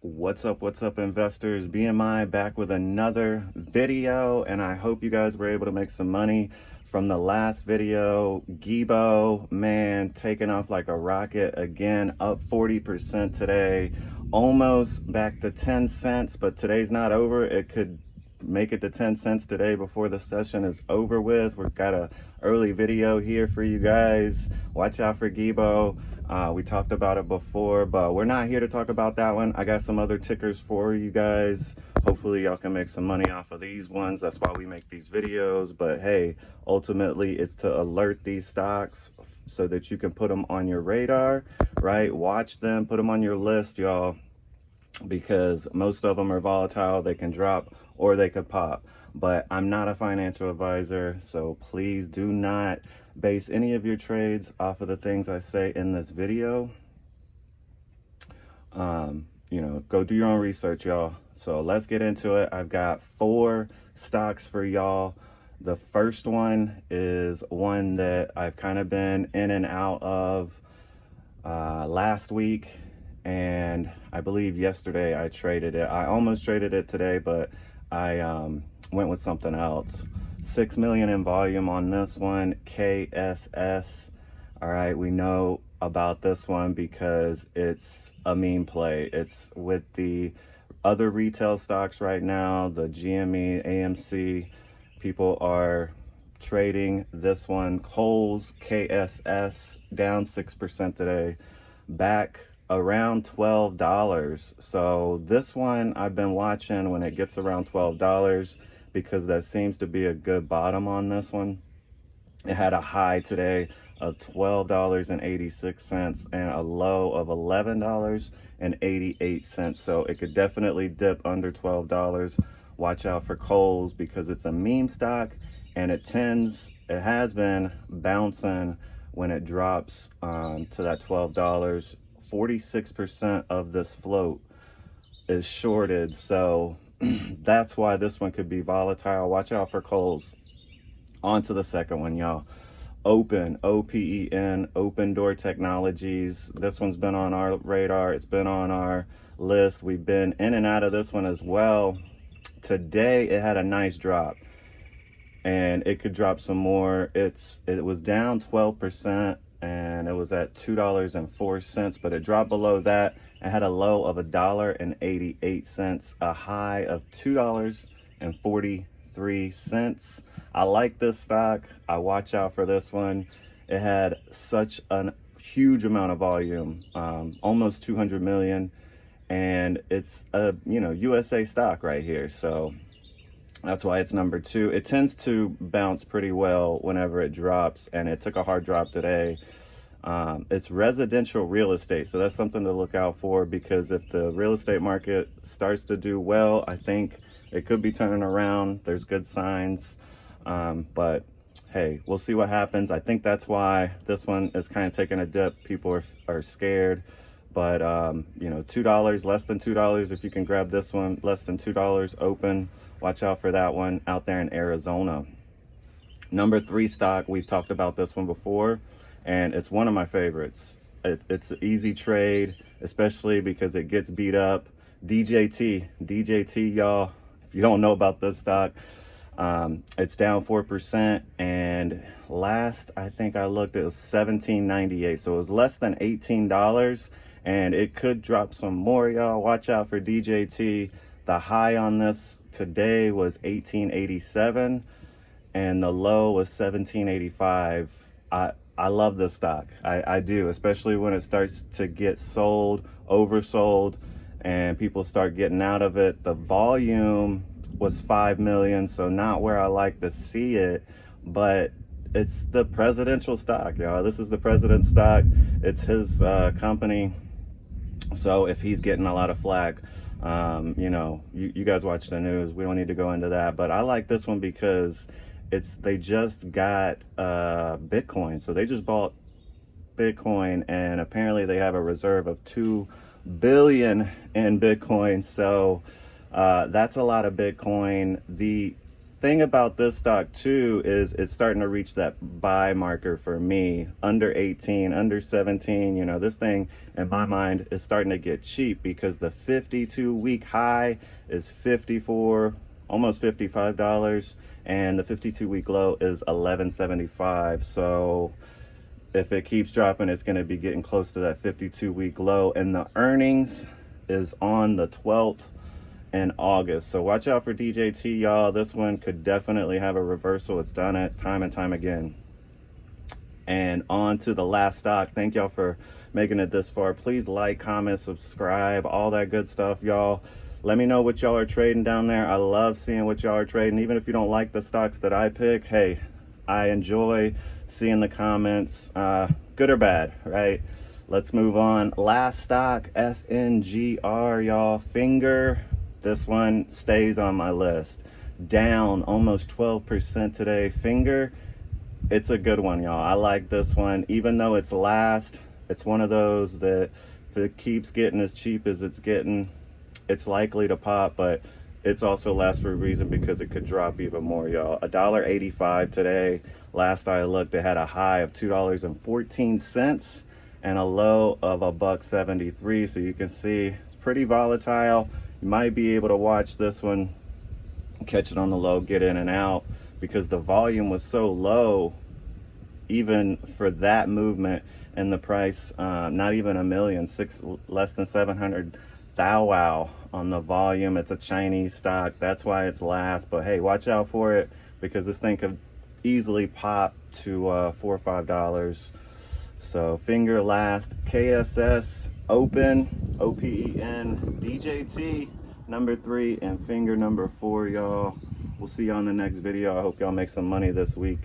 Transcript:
What's up, investors? BMI back with another video, and I hope you guys were able to make some money from the last video. GIBO, man, taking off like a rocket again, up 40% today, almost back to 10 cents, but today's not over. It could make it to 10 cents today before the session is over with. We've got a early video here for you guys. Watch out for GIBO. We talked about it before, but we're not here to talk about that one. I got some other tickers for you guys. Hopefully y'all can make some money off of these ones. That's why we make these videos. But hey, ultimately it's to alert these stocks so that you can put them on your radar, right? Watch them, put them on your list, y'all, because most of them are volatile. They can drop or they could pop. But I'm not a financial advisor, so please do not base any of your trades off of the things I say in this video. Go do your own research, y'all. So let's get into it. I've got 4 stocks for y'all. The first one is one that I've kind of been in and out of last week, and I believe yesterday I traded it. I almost traded it today, but I went with something else. 6 million in volume on this one, KSS. All right, we know about this one because it's a meme play. It's with the other retail stocks right now, the GME, AMC. People are trading this one. Kohl's, KSS, down 6% today, back around $12. So this one I've been watching when it gets around $12, because that seems to be a good bottom on this one. It had a high today of $12.86 and a low of $11.88. So it could definitely dip under $12. Watch out for Kohl's because it's a meme stock, and it has been bouncing when it drops to that $12. 46% of this float is shorted, so that's why this one could be volatile. Watch out for Kohl's. On to the second one, y'all. Open, OPEN, Open Door Technologies. This one's been on our radar. It's been on our list. We've been in and out of this one as well. Today it had a nice drop, and it could drop some more. It was down 12%, and it was at $2.04, but it dropped below that. It had a low of $1.88, a high of $2.43. I like this stock. I watch out for this one. It had such a huge amount of volume, almost 200 million, and it's a USA stock right here, so that's why it's number 2. It tends to bounce pretty well whenever it drops, and it took a hard drop today. It's residential real estate, so that's something to look out for, because if the real estate market starts to do well, I think it could be turning around. There's good signs, but hey, we'll see what happens. I think that's why this one is kind of taking a dip. People are scared, but $2, less than $2, if you can grab this one, less than $2 open. Watch out for that one out there in Arizona. Number 3 stock, we've talked about this one before, and it's one of my favorites. It's an easy trade, especially because it gets beat up. DJT, y'all, if you don't know about this stock, it's down 4%, and last I think I looked, it was $17.98, so it was less than $18, and it could drop some more, y'all. Watch out for DJT. The high on this today was $18.87, and the low was $17.85. I love this stock. I do, especially when it starts to get sold, oversold, and people start getting out of it. The volume was 5 million, so not where I like to see it, but it's the presidential stock, y'all. This is the president's stock. It's his company. So if he's getting a lot of flack, you guys watch the news. We don't need to go into that, but I like this one because they just got Bitcoin. So they just bought Bitcoin, and apparently they have a reserve of 2 billion in Bitcoin. So that's a lot of Bitcoin. The thing about this stock too is it's starting to reach that buy marker for me. Under 18, under 17, you know, this thing in my mind is starting to get cheap because the 52-week high is 54, almost $55, and the 52-week low is $11.75. So if it keeps dropping, it's going to be getting close to that 52-week low, and the earnings is on the 12th in August. So watch out for DJT, y'all. This one could definitely have a reversal. It's done it time and time again. And on to the last stock. Thank y'all for making it this far. Please like, comment, subscribe, all that good stuff, y'all. Let me know what y'all are trading down there. I love seeing what y'all are trading. Even if you don't like the stocks that I pick, hey, I enjoy seeing the comments, good or bad, right? Let's move on. Last stock, Fngr, y'all. Fngr. This one stays on my list. Down almost 12% today. Fngr, it's a good one, y'all. I like this one. Even though it's last, it's one of those that if it keeps getting as cheap as it's getting, it's likely to pop, but it's also last for a reason because it could drop even more, y'all. $1.85 today. Last I looked, it had a high of $2.14 and a low of $1.73. So you can see it's pretty volatile. You might be able to watch this one, catch it on the low, get in and out, because the volume was so low even for that movement, and the price not even a million, less than 700 thou wow on the volume. It's a Chinese stock, that's why it's last. But hey, watch out for it because this thing could easily pop to $4 or $5. So Fngr last. KSS open, OPEN, DJT number 3, and Fngr number 4, y'all. We'll see you on the next video. I hope y'all make some money this week.